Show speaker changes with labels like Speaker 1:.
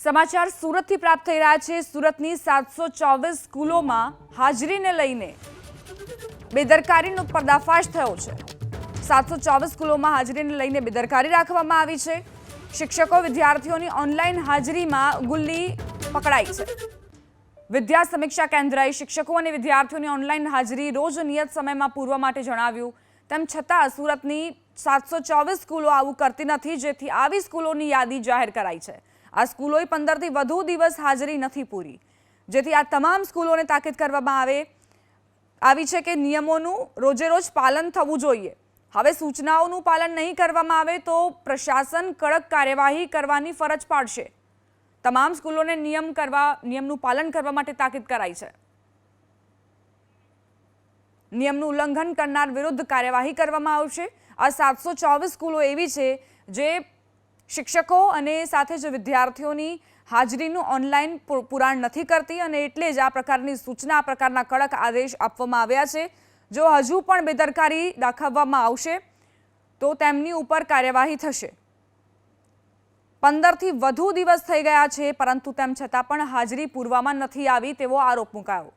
Speaker 1: સમાચાર સુરતથી પ્રાપ્ત થઈ રહ્યા છે। સુરતની 724 સ્કૂલોમાં હાજરીને લઈને બેદરકારીનો પર્દાફાશ થયો છે। 724 સ્કૂલોમાં હાજરીને લઈને બેદરકારી રાખવામાં આવી છે। શિક્ષકો વિદ્યાર્થીઓની ઓનલાઈન હાજરીમાં ગુલ્લી પકડાઈ છે। વિદ્યા સમીક્ષા કેન્દ્રએ શિક્ષકો અને વિદ્યાર્થીઓની ઓનલાઈન હાજરી રોજ નિયત સમયમાં પૂરવા માટે જણાવ્યું। તેમ છતાં સુરતની 724 સ્કૂલો આવું કરતી નથી, જેથી આવી સ્કૂલોની યાદી જાહેર કરાઈ છે। આ સ્કૂલોએ 15થી વધુ દિવસ હાજરી નથી પૂરી, જેથી આ તમામ સ્કૂલોને તાકીદ કરવામાં આવી છે કે નિયમોનું રોજેરોજ પાલન થવું જોઈએ। હવે સૂચનાઓનું પાલન નહીં કરવામાં આવે તો પ્રશાસન કડક કાર્યવાહી કરવાની ફરજ પાડશે। તમામ સ્કૂલોને નિયમનું પાલન કરવા માટે તાકીદ કરાઈ છે। નિયમનું ઉલ્લંઘન કરનાર વિરુદ્ધ કાર્યવાહી કરવામાં આવશે। આ 724 સ્કૂલો એવી છે જે શિક્ષકો અને સાથે જ વિદ્યાર્થીઓની હાજરીનું ઓનલાઈન પુરાણ નથી કરતી, અને એટલે જ આ પ્રકારની સૂચના, આ પ્રકારના કડક આદેશ આપવામાં આવ્યા છે। જો હજુ પણ બેદરકારી દાખવવામાં આવશે તો તેમની ઉપર કાર્યવાહી થશે। 15થી વધુ દિવસ થઈ ગયા છે, પરંતુ તેમ છતાં પણ હાજરી પૂરવામાં નથી આવી તેવો આરોપ મુકાયો।